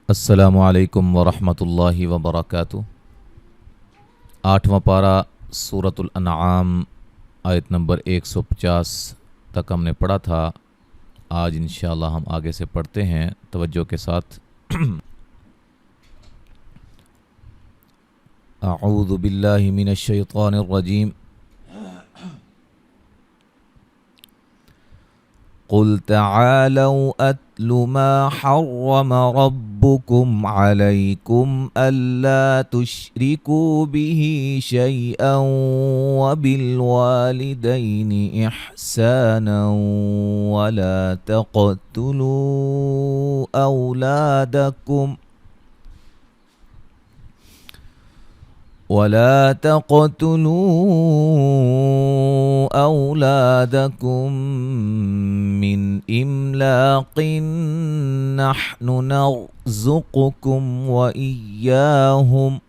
अस्सलामु अलैकुम वरहमतुल्लाहि वबरकातुहू। 8वां पारा सूरतुल अनआम आयत नंबर 150 तक हमने पढ़ा था। आज इंशाअल्लाह हम आगे से पढ़ते हैं तवज्जो के साथ। अऊज़ु बिल्लाहि मिनश शैतानिर रजीम। क़ुल तआलौ अत्लु मा हर्रम रब्बुकुम अलैकुम अल्ला तुश्रिकू बिही शैअन व बिल वालिदैनि इहसानन वला तक़तुलू औलादकुम मिन इमलाक़ नहनु नर्ज़ुक़ुकुम व इय्याहुम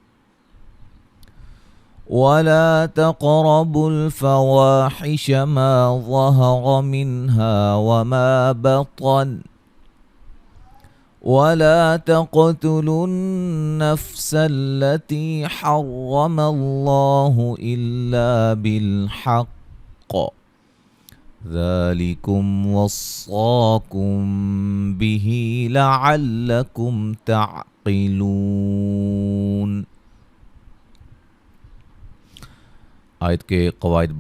वला तक़रबुल फ़वाहिश मा ज़हर मिन्हा व मा बतन वला तक़तुलुन नफ़्स अल्लती हर्रमल्लाहु इल्ला बिलहक़्क़ ज़ालिकुम वस्साकुम बिही लअल्लकुम तअक़िलून। आयत के क़वाइद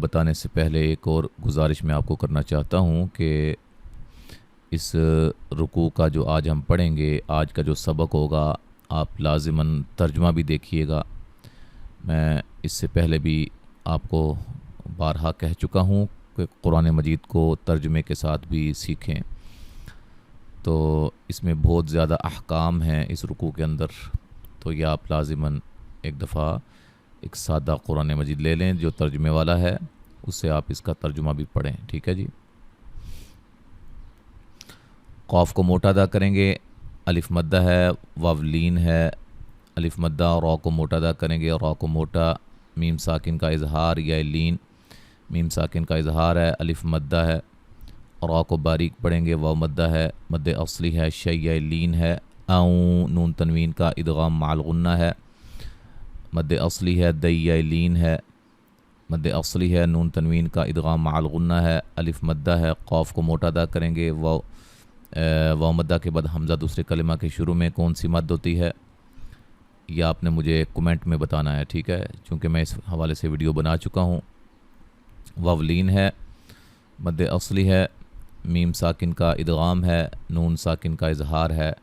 बताने से पहले एक और गुजारिश मैं आपको करना चाहता हूँ कि इस रुकू का जो आज हम पढ़ेंगे, आज का जो सबक होगा, आप लाज़िमन तर्जुमा भी देखिएगा। मैं इससे पहले भी आपको बारहा कह चुका हूँ कि कुरान मजीद को तर्जुमे के साथ भी सीखें। तो इसमें बहुत ज़्यादा अहकाम हैं इस रुकू के अंदर, तो यह आप लाज़िमन एक दफ़ा एक सादा कुरान मजीद ले लें जो तर्जुमे वाला है, उससे आप इसका तर्जुमा भी पढ़ें। ठीक है जी। क़ाफ को मोटा अदा करेंगे, अलिफ मद्दा है, वाव लीन है, अलिफ मद्दा। रॉ को मोटा अदा करेंगे, रॉ को मोटा। मीम साकिन का इजहार या लीन, मीम साकिन का इजहार है, अलिफ मद्दा है। रॉ को बारीक पढ़ेंगे, वाव मद्दा है, मद्दे असली है, शय लीन है। आऊँ नून तनवीन का इदगाम माल गुन्ना है, मद्दे असली है, दय लीन है, मद्दे असली है, नून तनवीन का इदगाम माल गुन्ना है, अलिफ मद्दा है। क़ाफ को मोटा अदा करेंगे, वाव मद्दा के बाद हमज़ा दूसरे कलिमा के शुरू में कौन सी मद होती है, यह आपने मुझे कमेंट में बताना है। ठीक है, चूँकि मैं इस हवाले से वीडियो बना चुका हूँ। वाव लीन है, मद्दे असली है, मीम साकिन का इदगाम है, नून साकिन का इजहार है,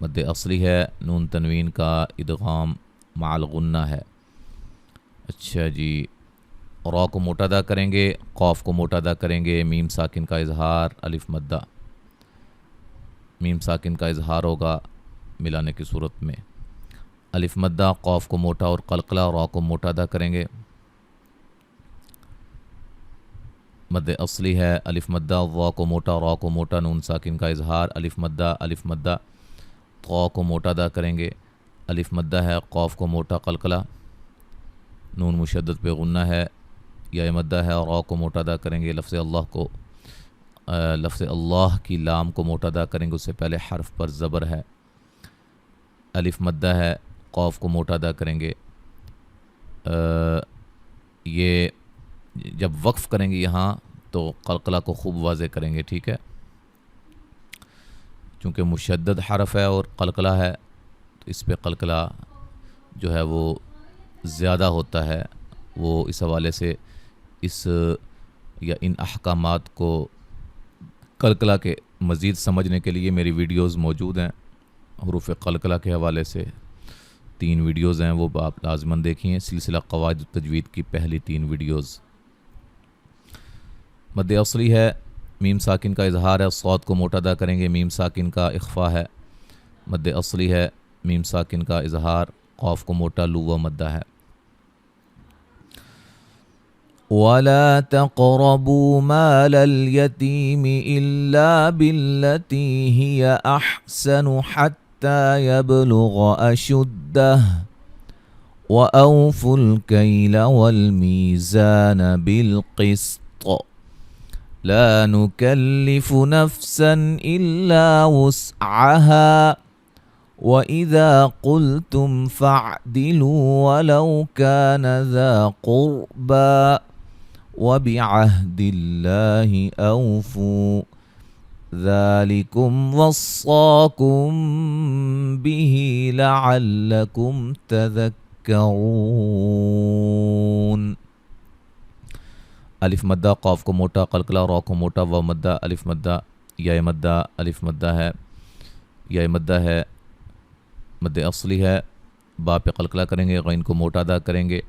मद्दे असली है, नून तनवीन का इदगाम माल गुन्ना है। अच्छा जी। रॉ को मोटा अदा करेंगे, क़ाफ को मोटा अदा करेंगे, मीम साकिन का इजहार, अलिफ मद्दा। मीम साकिन का इजहार होगा मिलाने की सूरत में, अलिफ मद्दा। क़ाफ को मोटा और क़लक़ला। रॉ को मोटा अदा करेंगे, मद्दे असली है, अलिफ मद्दा। वाव को मोटा, रॉ को मोटा, नून साकिन का इजहार, अलिफ मद्दा, अलिफ मद्दा। क़ा को मोटा अदा करेंगे, अलिफ मद्दा है, क़ाफ को मोटा, क़लक़ला, नून मुशद्दद पे गुन्ना है, या मद्दा है। रॉ को मोटा अदा करेंगे, लफ्ज़ अल्लाह की लाम को मोटा अदा करेंगे, उससे पहले हर्फ पर ज़बर है, अलिफ मद्दा है। क़ाफ को मोटा अदा करेंगे। ये जब वक्फ़ करेंगे यहाँ तो क़लक़ला को खूब वाज़े करेंगे। ठीक है, चूँकि मुशद्दद हर्फ है और क़लक़ला है तो इस पे क़लक़ला जो है वो ज़्यादा होता है। वो इस हवाले से इस या इन अहकामात को क़लक़ला के मज़ीद समझने के लिए मेरी वीडियोज़ मौजूद हैं। हुरूफ़ क़लक़ला के हवाले से 3 वीडियोज़ हैं, वो आप लाज़िमन देखिए। सिलसिला क़वाइद तजवीद की पहली 3 वीडियोज़। मद्दे असली है, मीम साकिन का इजहार है, सौत को मोटा अदा करेंगे, मीम साकिन का इख्फ़ा है, मद्दे असली है, मीम साकिन का इजहार। क़ाफ को मोटा, लू व मद्दा है। वला तक़रबू मालल यतीमी इल्ला बिल्लती हिया अहसनु हत्ता यबलुग अशुद्दह व औफुल कैल वल मीज़ान बिलक़िस्त ला नुकल्लिफु नफ्सन इल्ला वुस्अहा वइज़ा क़ुल्तुम फ़अदिलू वलौ कान ज़ा क़ुरबा वबिअहदिल्लाहि औफ़ू ज़ालिकुम वस्साकुम बिही लअल्लकुम तज़क्करून। अलिफ मद्दा क़ाफ को मोटा, क़लक़ला रॉ को मोटा, व मद्दा अलिफ मद्दा, या मद्दा अलिफ मद्दा है, या मद्दा है, मद्दे असली है, बा पे क़लक़ला करेंगे, गैन को मोटा अदा करेंगे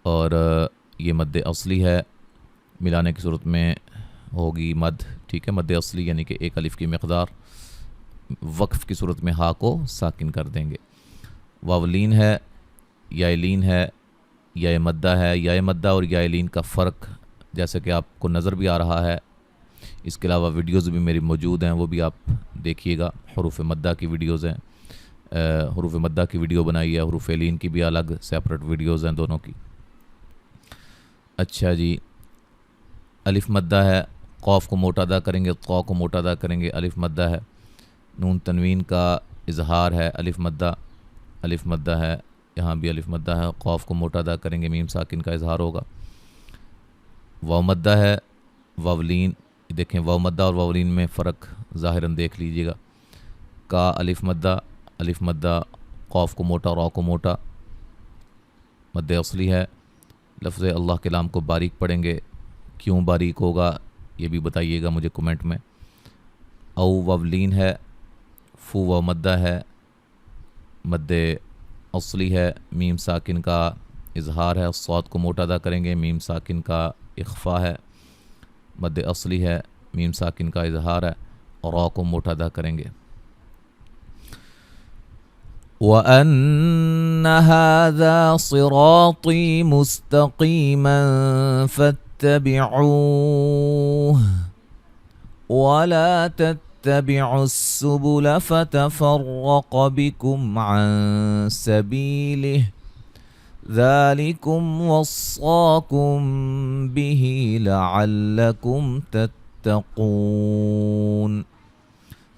और ये मद्दे असली है, मिलाने की सूरत में होगी मद, ठीक है। मद्दे असली यानी कि एक अलिफ की मिक़दार, वक्फ़ की सूरत में हा को साकिन कर देंगे। वावलीन है, यालीन है, या मद्दा है। या मद्दा और यालीन का फ़र्क जैसे कि आपको नज़र भी आ रहा है, इसके अलावा वीडियोज़ भी मेरी मौजूद हैं, वो भी आप देखिएगा। हुरूफ़ मद्दा की वीडियोज़ हैं, हुरूफ़ मद्दा की वीडियो बनाई है, हुरूफ़ लीन की भी अलग सेपरेट वीडियोज़ हैं दोनों की। अच्छा जी, अलिफ मद्दा है, क़ाफ को मोटा अदा करेंगे, क़ा को मोटा अदा करेंगे, अलिफ मद्दा है। नून तनवीन का इजहार है, अलिफ मद्दा, अलिफ मद्दा है, यहाँ भी अलिफ मद्दा है, क़ाफ को मोटा अदा करेंगे, मीम साकिन का इजहार होगा। वाव मद्दा है, वावलीन, देखें वाव मद्दा और वावलीन में फ़र्क ज़ाहिरन देख लीजिएगा। का अलिफ मद्दा, अलिफ मद्दा, क़ाफ को मोटा, रॉ को मोटा, मद्दे असली है। लफ्ज़ अल्लाह के नाम को बारीक पढ़ेंगे, क्यों बारीक होगा ये भी बताइएगा मुझे कमेंट में। औ ववलीन है, फू व मद्दा है, मद्दे असली है, मीम साकिन का इजहार है, सौद को मोटा अदा करेंगे, मीम साकिन का इख्फा है, मद्दे असली है, मीम साकिन का इजहार है, और रॉ को मोटा अदा करेंगे। वअन्न हाज़ा सिराती मुस्तक़ीमन फत्तबिऊह वला तत्तबिउस्सुबुल फतफ़र्रक़ बिकुम अन सबीलिह ज़ालिकुम वस्साकुम बिही लअल्लकुम तत्तक़ून।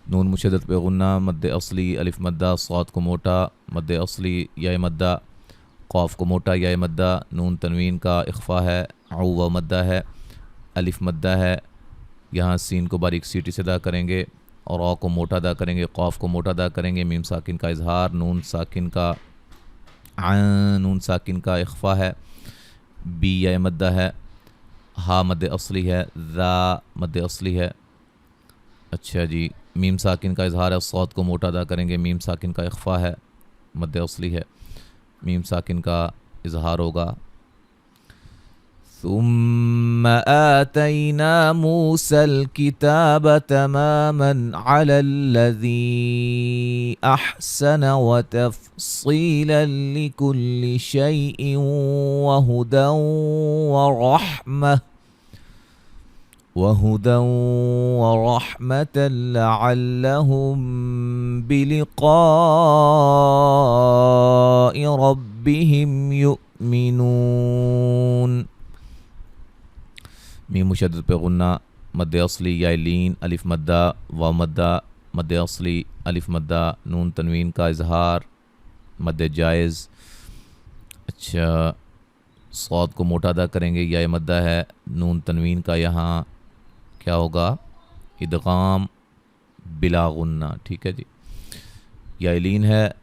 नून मुशद्दद पे गुन्ना, मद्दे असली, अलिफ मद्दा, सौद को मोटा, मद्दे असली, या मद्दा, क़ाफ को मोटा, या मद्दा, नून तनवीन का इख्फा है, औ व मद्दा है, अलिफ मद्दा है, यहाँ सीन को बारीक सीटी से अदा करेंगे और औ को मोटा अदा करेंगे, क़ाफ को मोटा अदा करेंगे, मीम साकिन का इजहार, नून साकिन का नून साकिन का इख्फा है, बी या मद्दा है, हा मद्दे असली है, ज़ा मद्दे असली है। अच्छा जी, मीम साकिन का इजहार है, सौद को मोटा अदा करेंगे, मीम साकिन का इख्फा है, मद्दे असली है, मीम साकिन का इजहार होगा। सुम्मा आतैना मूसल किताब तमामन अलल्लज़ी अहसन व तफ़सीलन लिकुल्लि शैइन व हुदन व रहमतन लअल्लहुम बिलिक़ाइ रब्बिहिम युमिनून। मीम मुशद्दद पे गुन्ना, मद्दे असली, या लीन, अलिफ मद्दा, वाव मद्दा, मद्दे असली, अलिफ मद्दा, नून तनवीन का इजहार, मद्दे जायज़। अच्छा, सौद को मोटा अदा करेंगे, या मद्दा है, नून तनवीन का यहाँ क्या होगा, इदगाम बिला गुन्ना, ठीक है जी। या लीन है,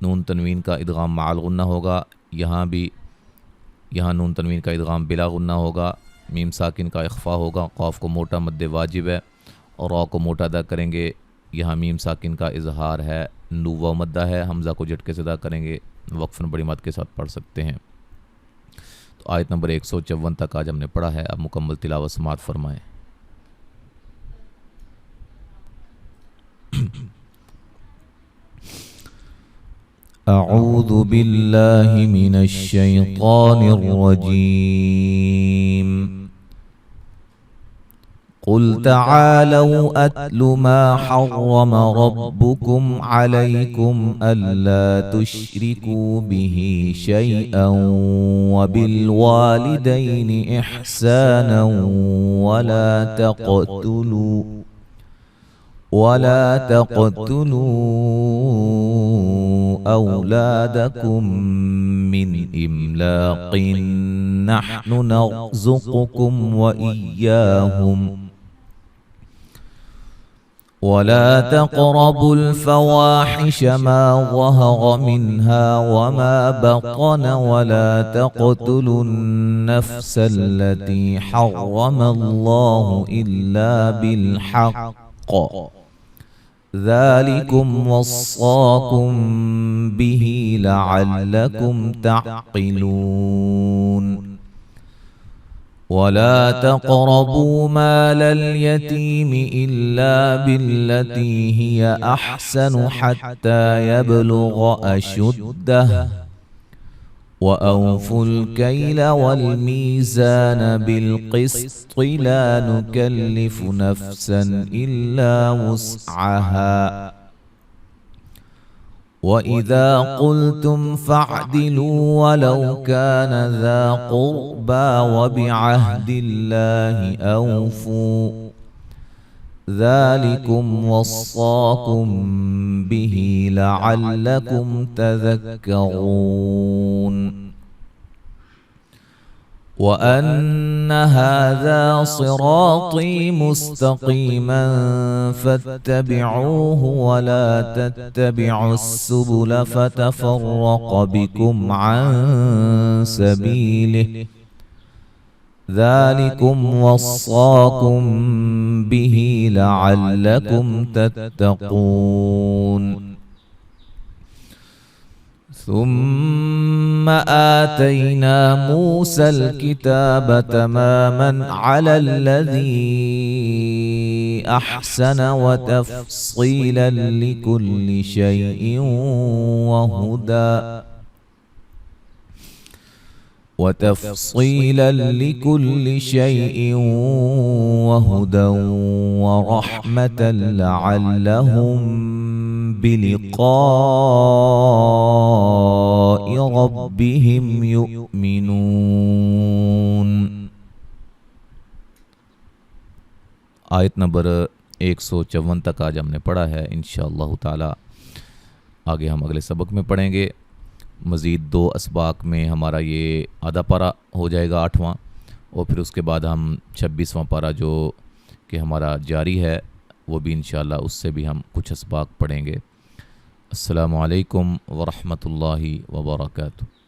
नून तनवीन का इदगाम माल गुन्ना होगा, यहाँ भी, यहाँ नून तनवीन का इदगाम बिला गुन्ना होगा, मीम साकिन का इख्फा होगा, क़ाफ को मोटा, मद्दे वाजिब है, और रॉ को मोटा अदा करेंगे, यहाँ मीम साकिन का इजहार है, नू व मद्दा है, हमज़ा को झटके से अदा करेंगे, वक्फ़न बड़ी मद के साथ पढ़ सकते हैं। तो आयत नंबर 154 तक आज हमने पढ़ा है। अब मुकम्मल तिलावत समात फरमाएँ। अऊज़ु बिल्लाहि मिनश शैतानिर रजीम। क़ुल तआलौ अत्लु मा हर्रम रब्बुकुम अलैकुम अल्ला तुश्रिकू बिही शैअन व बिल वालिदैनि इहसानन वला तक़तुलू औलादकुम मिन इम्लाक़िन नहनु नर्ज़ुक़ुकुम व इय्याहुम वला तक़रबुल फ़वाहिश मा ज़हर मिन्हा वमा बतन वला तक़तुलुन नफ़्सल्लती हर्रमल्लाहु इल्ला बिल हक़्क़ ज़ालिकुम वस्साकुम बिही लअल्लकुम तअक़िलून वला तक़रबू मालल यतीम इल्ला बिल्लती हिय अहसनु हत्ता यबलुग अशुद्दह व औफुल कैल वल मीज़ान बिल क़िस्त ला नुकल्लिफु नफ़्सन इल्ला वुस्अहा वइज़ा क़ुल्तुम फ़अदिलू वलौ कान ज़ा क़ुर्बा वबिअहदिल्लाहि औफ़ू ज़ालिकुम वस्साकुम बिही लअल्लकुम तज़क्करून वअन्न हाज़ा सिराती मुस्तक़ीमन फत्तबिऊहु वला तत्तबिउस्सुबुल फतफ़र्रक़ बिकुम अन सबीलिहि ज़ालिकुम वस्साकुम बिही लअल्लकुम तत्तक़ून ثم آتينا موسى الكتاب تماما على الذي أحسن وتفصيلا لكل شيء وهدى ورحمة لعلهم بلقاء ربهم يؤمنون। आयत नंबर 154 तक आज हमने पढ़ा है। इंशाअल्लाह ताला आगे हम अगले सबक में पढ़ेंगे। मज़ीद 2 असबाक में हमारा ये आधा पारा हो जाएगा 8वां, और फिर उसके बाद हम 26वां पारा जो कि हमारा जारी है वो भी इंशाअल्लाह उससे भी हम कुछ असबाक पढ़ेंगे। अस्सलामु अलैकुम व रहमतुल्लाहि व बरकातुहू।